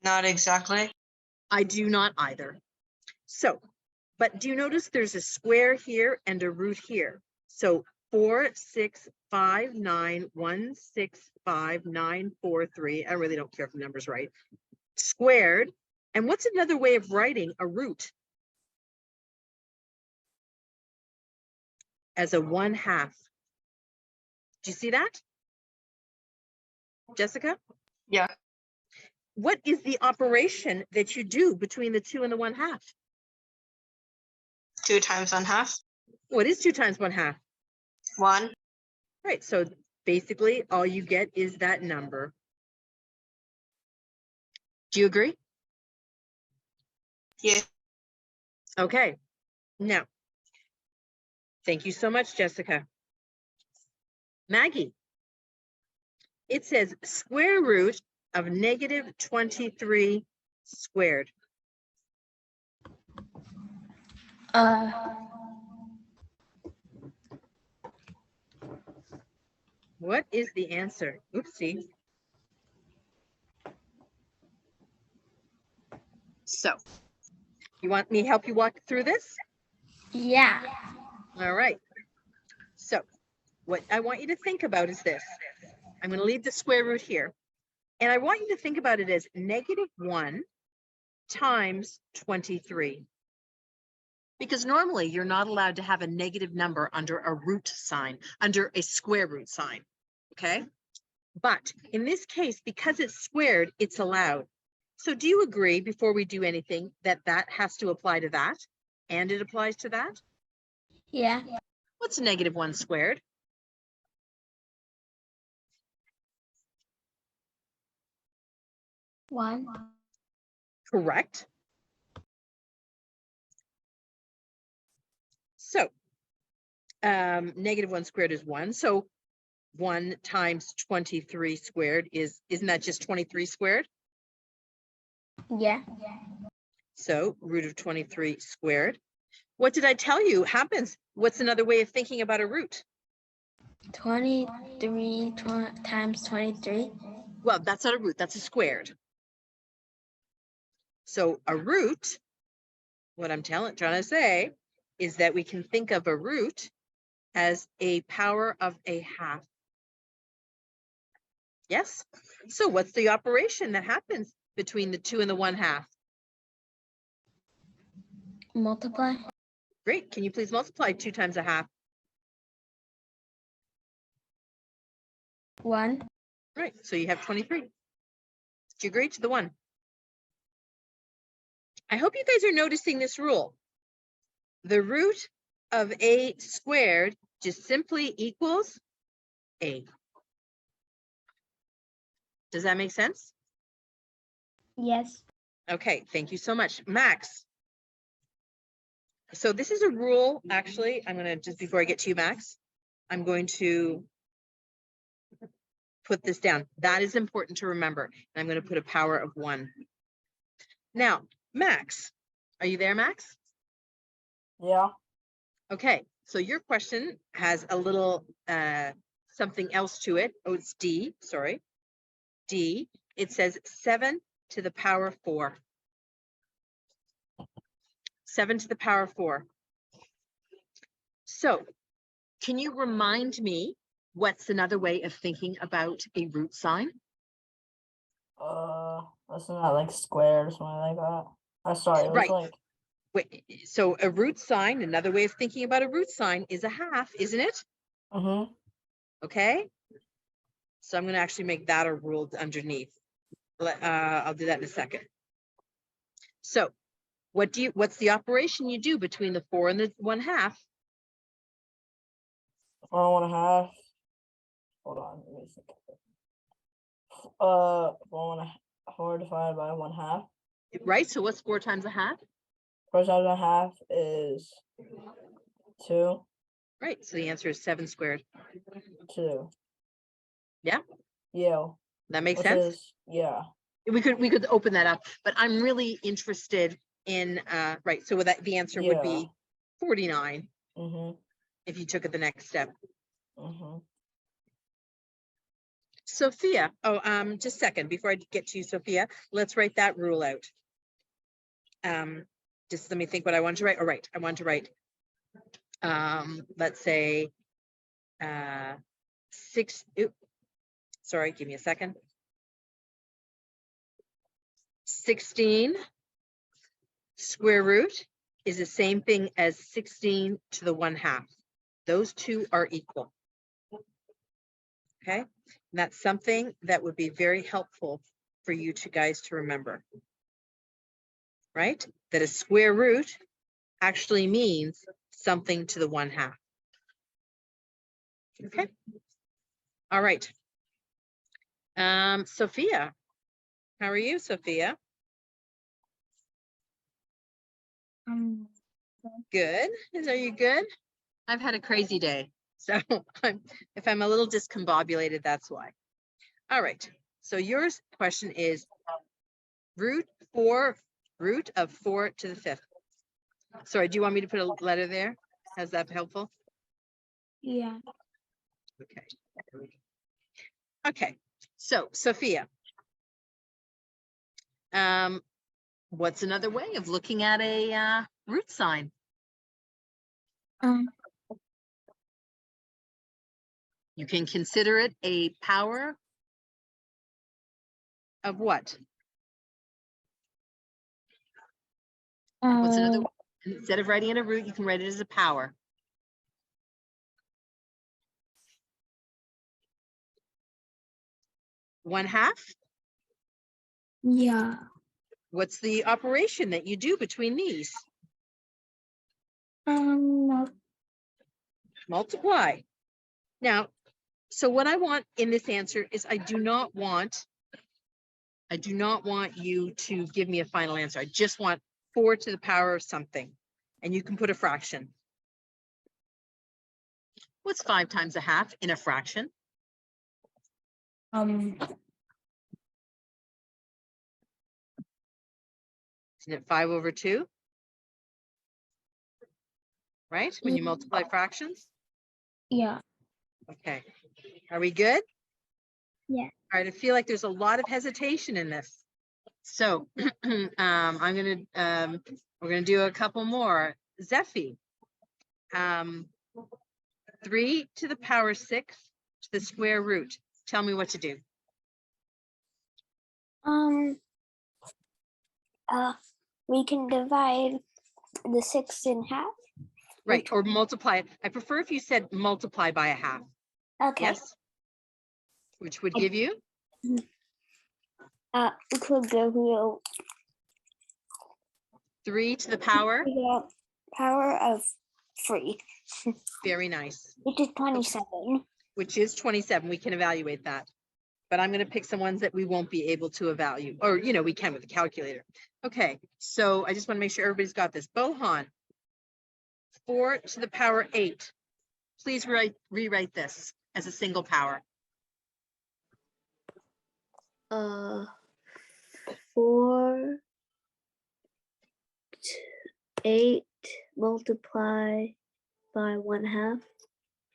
Not exactly. I do not either. So, but do you notice there's a square here and a root here? So 4, 6, 5, 9, 1, 6, 5, 9, 4, 3. I really don't care if the number's right. Squared. And what's another way of writing a root? As a 1/2. Do you see that? Jessica? Yeah. What is the operation that you do between the 2 and the 1/2? 2 times 1/2. What is 2 times 1/2? 1. Right. So basically all you get is that number. Do you agree? Yeah. Okay. Now, thank you so much, Jessica. Maggie, it says square root of -23 squared. What is the answer? Oopsie. So, you want me to help you walk through this? Yeah. All right. So, what I want you to think about is this. I'm going to leave the square root here. And I want you to think about it as -1 times 23. Because normally you're not allowed to have a negative number under a root sign, under a square root sign. Okay. But in this case, because it's squared, it's allowed. So do you agree, before we do anything, that that has to apply to that? And it applies to that? Yeah. What's -1 squared? One. Correct. So -1 squared is 1. So 1 times 23 squared isn't that just 23 squared? Yeah. So root of 23 squared. What did I tell you happens? What's another way of thinking about a root? 23 times 23. Well, that's not a root, that's a squared. So a root, what I'm trying to say is that we can think of a root as a power of a half. Yes? So what's the operation that happens between the 2 and the 1/2? Multiply. Great. Can you please multiply 2 times 1/2? 1. Right. So you have 23. Do you agree to the 1? I hope you guys are noticing this rule. The root of a squared just simply equals a. Does that make sense? Yes. Okay. Thank you so much. Max. So this is a rule, actually. I'm going to, just before I get to you, Max, I'm going to put this down. That is important to remember. And I'm going to put a power of 1. Now, Max, are you there, Max? Yeah. Okay, so your question has a little something else to it. Oh, it's D, sorry. D, it says 7 to the power 4. 7 to the power 4. So, can you remind me what's another way of thinking about a root sign? Isn't that like squared or something like that? I'm sorry, it was Right. like, Wait, so a root sign, another way of thinking about a root sign is a half, isn't it? Okay. So I'm going to actually make that a rule underneath. I'll do that in a second. So what's the operation you do between the 4 and the 1/2? 4 and 1/2. Hold on, let me think. 4 divided by 1/2. Right. So what's 4 times 1/2? 4 times 1/2 is 2. Right. So the answer is 7 squared. 2. Yeah. Yeah. That makes Which sense. is, yeah. We could open that up, but I'm really interested in right. So that the answer would be 49 if you took it the next step. Sophia, just a second, before I get to you, Sophia, let's write that rule out. Just let me think what I want to write. All right, I want to write, let's say, sorry, give me a second. 16 square root is the same thing as 16 to the 1/2. Those two are equal. Okay, and that's something that would be very helpful for you guys to remember, right? That a square root actually means something to the 1/2. Okay, all right. Sophia, how are you, Sophia? Good. Are you good? I've had a crazy day, so if I'm a little discombobulated, that's why. All right. So your question is root of 4 to the 5th. Sorry, do you want me to put a letter there? Is that helpful? Yeah. Okay. Okay. So Sophia, what's another way of looking at a root sign? You can consider it a power of what? What's another? Instead of writing it a root, you can write it as a power. One-half? Yeah. What's the operation that you do between these? No. Multiply. Now, so what I want in this answer is I do not want you to give me a final answer. I just want 4 to the power of something, and you can put a fraction. What's 5 times 1/2 in a fraction? Isn't it 5 over 2? Right? When you multiply fractions? Yeah. Okay. Are we good? Yeah. All right. I feel like there's a lot of hesitation in this. So we're gonna do a couple more. Zephy. 3 to the power 6 to the square root. Tell me what to do. We can divide the 6 in half. Right, or multiply it. I prefer if you said multiply by 1/2. Okay. Yes. Which would give you? We could give you 3 to the power. the power of 3. Very nice. Which is 27. Which is 27. We can evaluate that. But I'm going to pick some ones that we won't be able to evaluate, or, we can with the calculator. Okay, so I just want to make sure everybody's got this. Bohan, 4 to the power 8. Please rewrite this as a single power. 4 8 multiply by 1/2.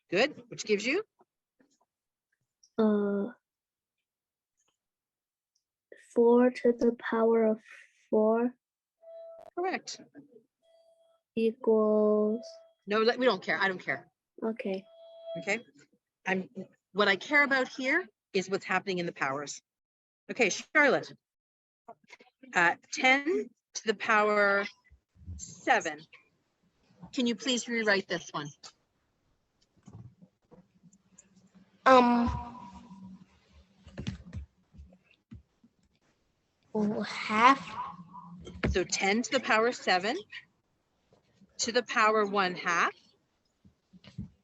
Good, which gives you? 4 to the power of 4 Correct. equals. No, we don't care. I don't care. Okay. Okay. What I care about here is what's happening in the powers. Okay, Charlotte. 10 to the power 7. Can you please rewrite this one? Half. So 10 to the power 7 to the power 1/2.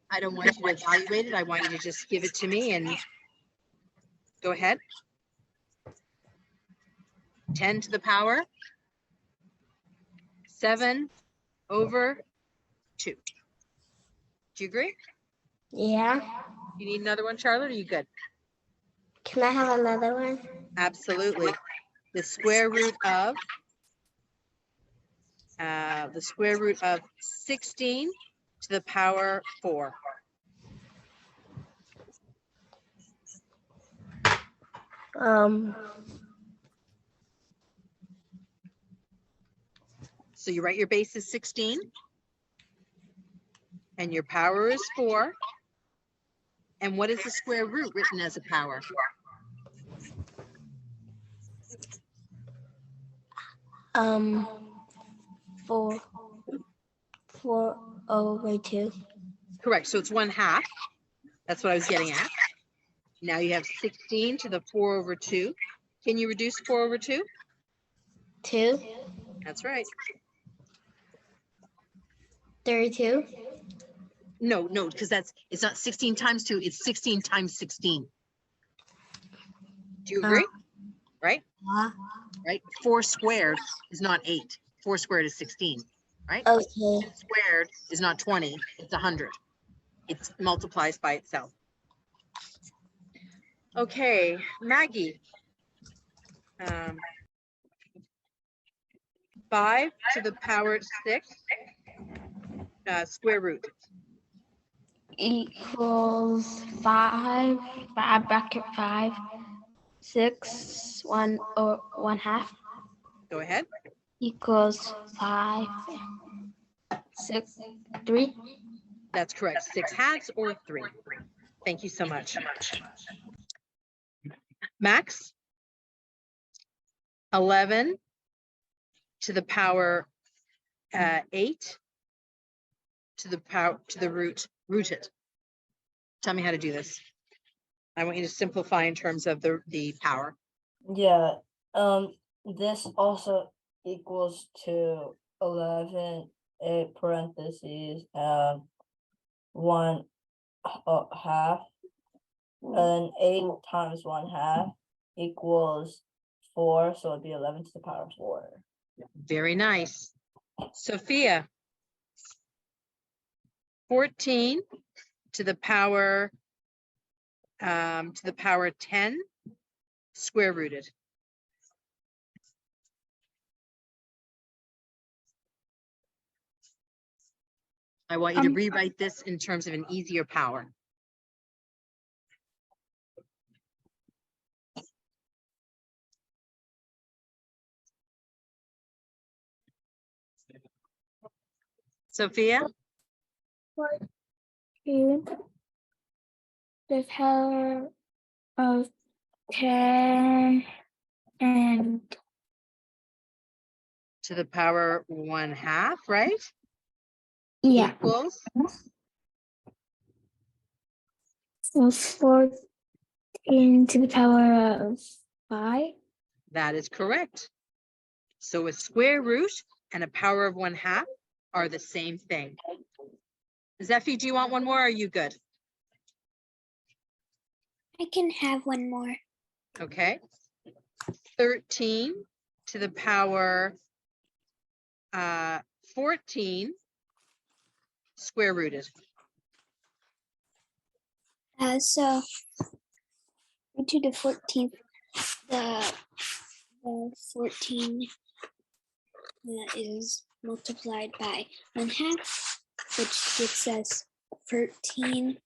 I don't want you to evaluate it. I want you to just give it to me and go ahead. 10 to the power 7 over 2. Do you agree? Yeah. You need another one, Charlotte? Or are you good? Can I have another one? Absolutely. The square root of 16 to the power 4. So you write your base is 16 and your power is 4. And what is the square root written as a power? Four over 2. Correct. So it's 1/2. That's what I was getting at. Now you have 16 to the 4 over 2. Can you reduce 4 over 2? 2. That's right. 32. No, because it's not 16 times 2. It's 16 times 16. Do you agree? Right? Right. 4 squared is not 8. 4 squared is 16. Right? Okay. 2 squared is not 20. It's 100. It multiplies by itself. Okay, Maggie. 5 to the power 6 square root. Equals 5. Bracket 5. 6. 1 or 1/2. Go ahead. Equals 5. 6. 3. That's correct. 6/2 or 3. Thank you so much. Max. 11 to the power 8 to the rooted. Tell me how to do this. I want you to simplify in terms of the power. Yeah. This also equals to 11 parentheses 1/2, and 8 times 1/2 equals 4, so it'd be 11 to the power 4. Very nice. Sophia. 14 to the power 10 square rooted. I want you to rewrite this in terms of an easier power. Sophia? 14. The power of 10 and To the power 1/2, right? yeah. Equals. So 14 to the power of 5. That is correct. So a square root and a power of 1/2 are the same thing. Zephy, do you want one more? Or are you good? I can have one more. Okay. 13 to the power 14 square rooted. So 3 to the 14th, the 14 is multiplied by 1/2, which gives us 13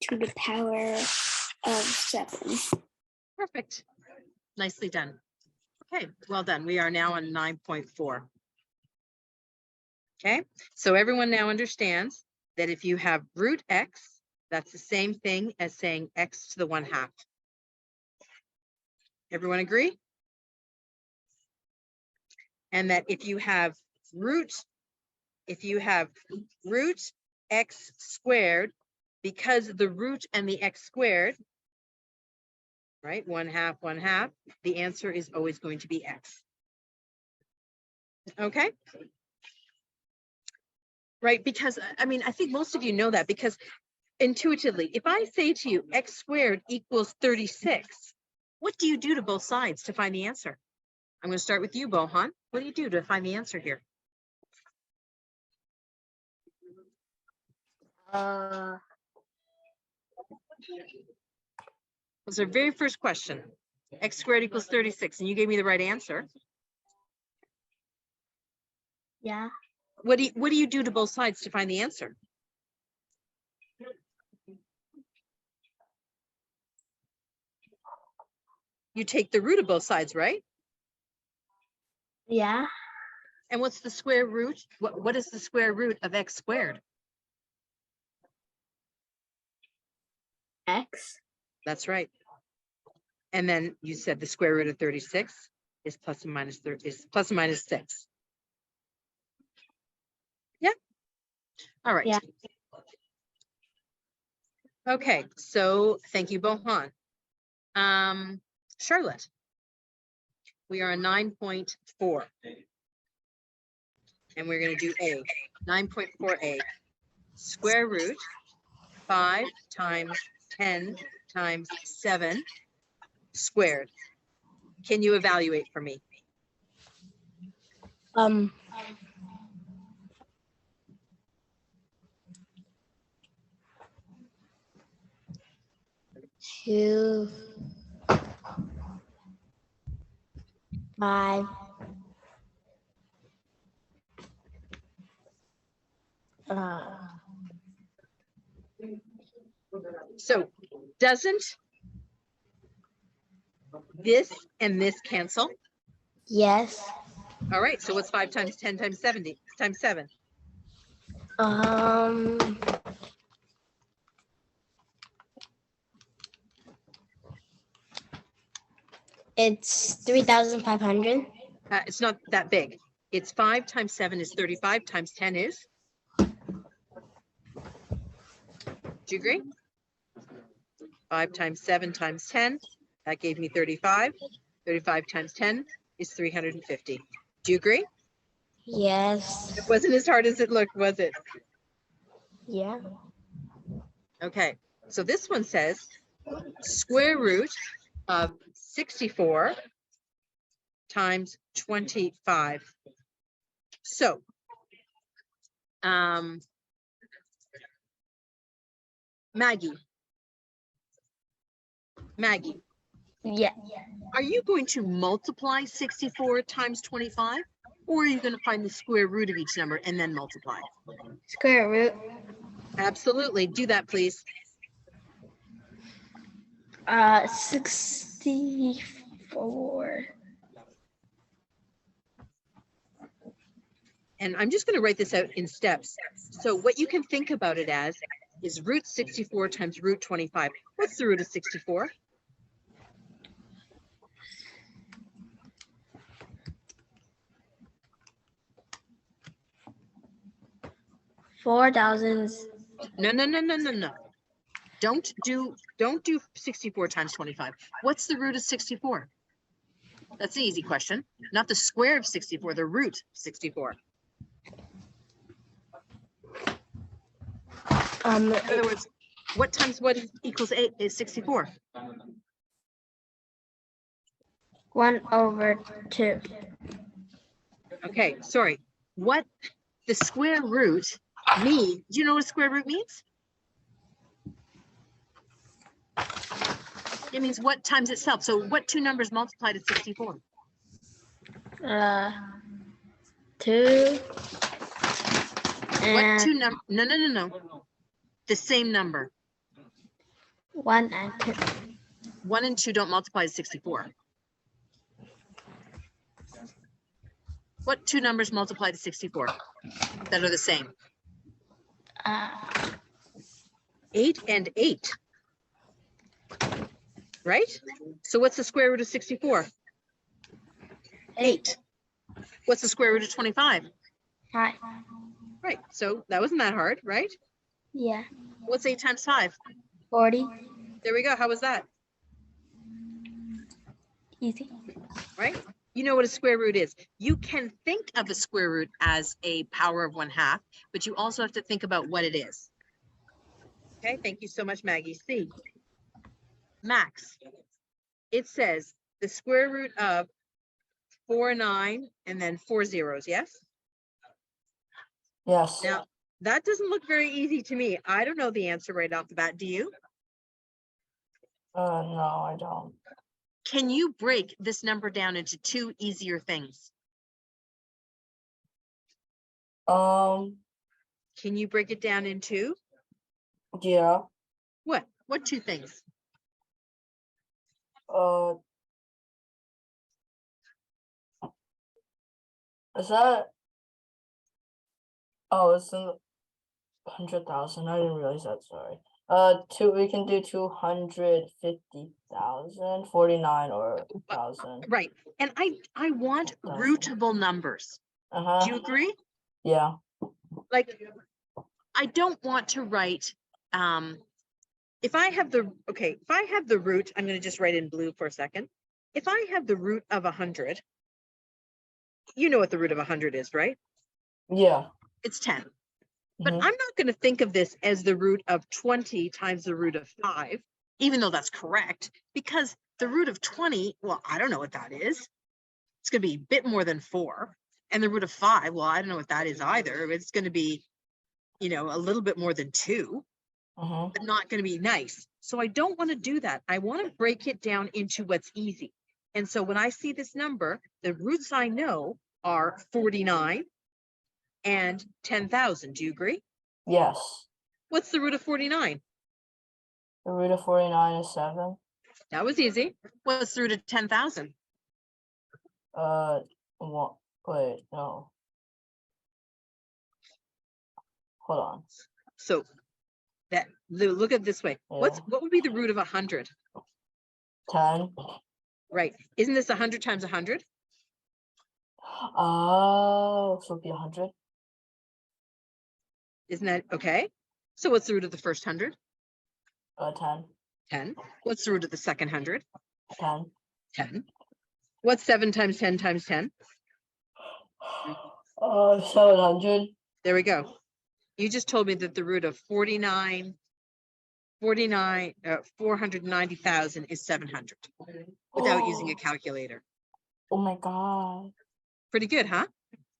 to the power of 7. Perfect. Nicely done. Okay, well done. We are now on 9.4. Okay, so everyone now understands that if you have root x, that's the same thing as saying x to the 1/2. Everyone agree? And that if you have root x squared, because the root and the x squared, right, 1/2, 1/2, the answer is always going to be x. Okay? Right, because I mean, I think most of you know that, because intuitively, if I say to you x squared equals 36, what do you do to both sides to find the answer? I'm going to start with you, Bohan. What do you do to find the answer here? Was our very first question. X squared equals 36, and you gave me the right answer. Yeah. What do you do to both sides to find the answer? you take the root of both sides, right? Yeah. And what's the square root? What is the square root of x squared? X. That's right. And then you said the square root of 36 is plus or minus 6. Yeah. All right. Yeah. Okay. So thank you, Bohan. Charlotte, we are on 9.4. And we're going to do A. 9.4a. Square root 5 times 10 times 7 squared. Can you evaluate for me? Two, 5, So doesn't this and this cancel? yes. All right. So what's 5 times 10 times 70 times 7? It's 3,500. It's not that big. It's 5 times 7 is 35 times 10 is? Do you agree? 5 times 7 times 10, that gave me 35. 35 times 10 is 350. Do you agree? Yes. It wasn't as hard as it looked, was it? Yeah. Okay, so this one says square root of 64 times 25. So, Maggie, Yeah. are you going to multiply 64 times 25? Or are you going to find the square root of each number and then multiply? Square root. Absolutely. Do that, please. 64. And I'm just going to write this out in steps. So what you can think about it as is root 64 times root 25. What's the root of 64? No. Don't do 64 times 25. What's the root of 64? That's an easy question. Not the square of 64, the root of 64. In other words, what times what equals 8 is 64? 1/2. Okay, sorry. What the square root means? Do you know what a square root means? It means what times itself. So what two numbers multiply to 64? 2. What two And number? No. The same number. 1 and 2. 1 and 2 don't multiply to 64. What two numbers multiply to 64 that are the same? 8 and 8. Right? So what's the square root of 64? 8. What's the square root of 25? 5. Right. So that wasn't that hard, right? Yeah. What's 8 times 5? 40. There we go. How was that? Easy. Right? You know what a square root is. You can think of a square root as a power of 1/2, but you also have to think about what it is. Okay, thank you so much, Maggie. C. Max, it says the square root of 4, 9, and then 4 zeros, yes? Yes. Now, that doesn't look very easy to me. I don't know the answer right off the bat. Do you? No, I don't. Can you break this number down into two easier things? Um, Can you break it down into yeah. what? What two things? Is that? Oh, it's in 100,000. I didn't realize that. Sorry. We can do 250,000, 49 or 1,000. Right. And I want Thousand. rootable numbers. Do you Uh-huh. agree? Yeah. Like, I don't want to write, if I have the root, I'm going to just write in blue for a second. If I have the root of 100, you know what the root of 100 is, right? Yeah. It's 10. But Mhm. I'm not going to think of this as the root of 20 times the root of 5, even though that's correct, because the root of 20, well, I don't know what that is. It's going to be a bit more than 4. And the root of 5, well, I don't know what that is either. It's going to be, a little bit more than 2, Mhm. but not going to be nice. So I don't want to do that. I want to break it down into what's easy. And so when I see this number, the roots I know are 49 and 10,000. Do you agree? Yes. What's the root of 49? The root of 49 is 7. That was easy. What's the root of 10,000? Wait, no. Hold on. So look at it this way. Yeah. What would be the root of 100? 10. Right. Isn't this 100 times 100? Oh, so it'd be 100. Isn't that okay? So what's the root of the first 100? 10. 10. What's the root of the second 100? 10. 10. What's 7 times 10 times 10? 700. There we go. You just told me that the root of 490,000 is 700 without using a calculator. Oh my God. Pretty good, huh?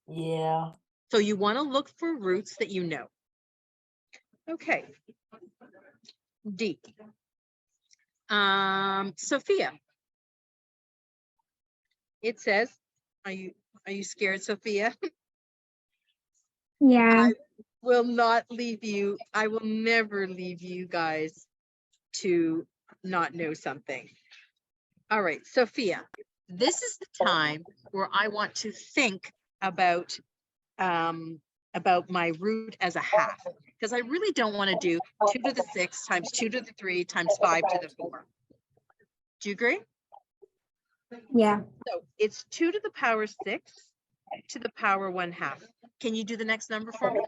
Yeah. So you want to look for roots that you know. Okay. D. Sophia. It says, are you scared, Sophia? Yeah. Will not leave you. I will never leave you guys to not know something. All right, Sophia, this is the time where I want to think about my root as a half, because I really don't want to do 2 to the 6 times 2 to the 3 times 5 to the 4. Do you agree? Yeah. So it's 2 to the power 6 to the power 1/2. Can you do the next number for me?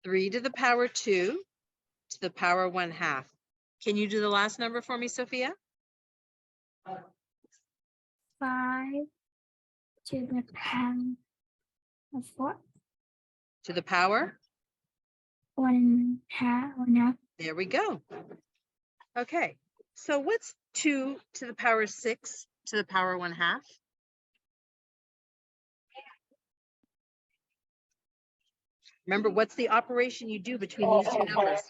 3 to the power 2 to the power 1/2. Can you do the last number for me, Sophia? 5 to the power of 4. To the power? 1/2. There we go. Okay, so what's 2 to the power 6 to the power 1/2? Remember, what's the operation you do between these two numbers?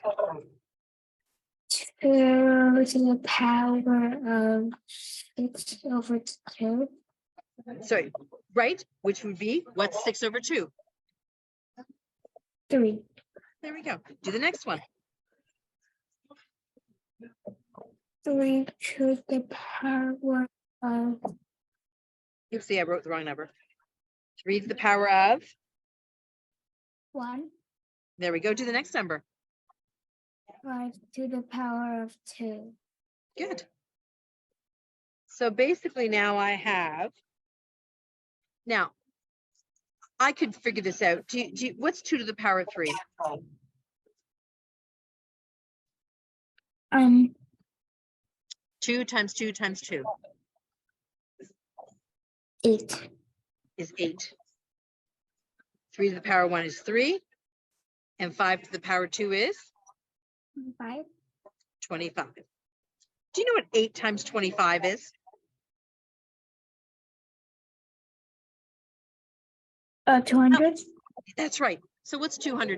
2 to the power of 6 over 2. Sorry, right? Which would be, what's 6 over 2? 3. There we go. Do the next one. 3 to the power of Oopsie, I wrote the wrong number. 3 to the power of, 1. there we go. Do the next number. 5 to the power of 2. Good. So basically now I have, now I could figure this out. What's 2 to the power 3? 2 times 2 times 2 8. is 8. 3 to the power 1 is 3. And 5 to the power 2 is 5. 25. Do you know what 8 times 25 is? 200. That's right. So what's 200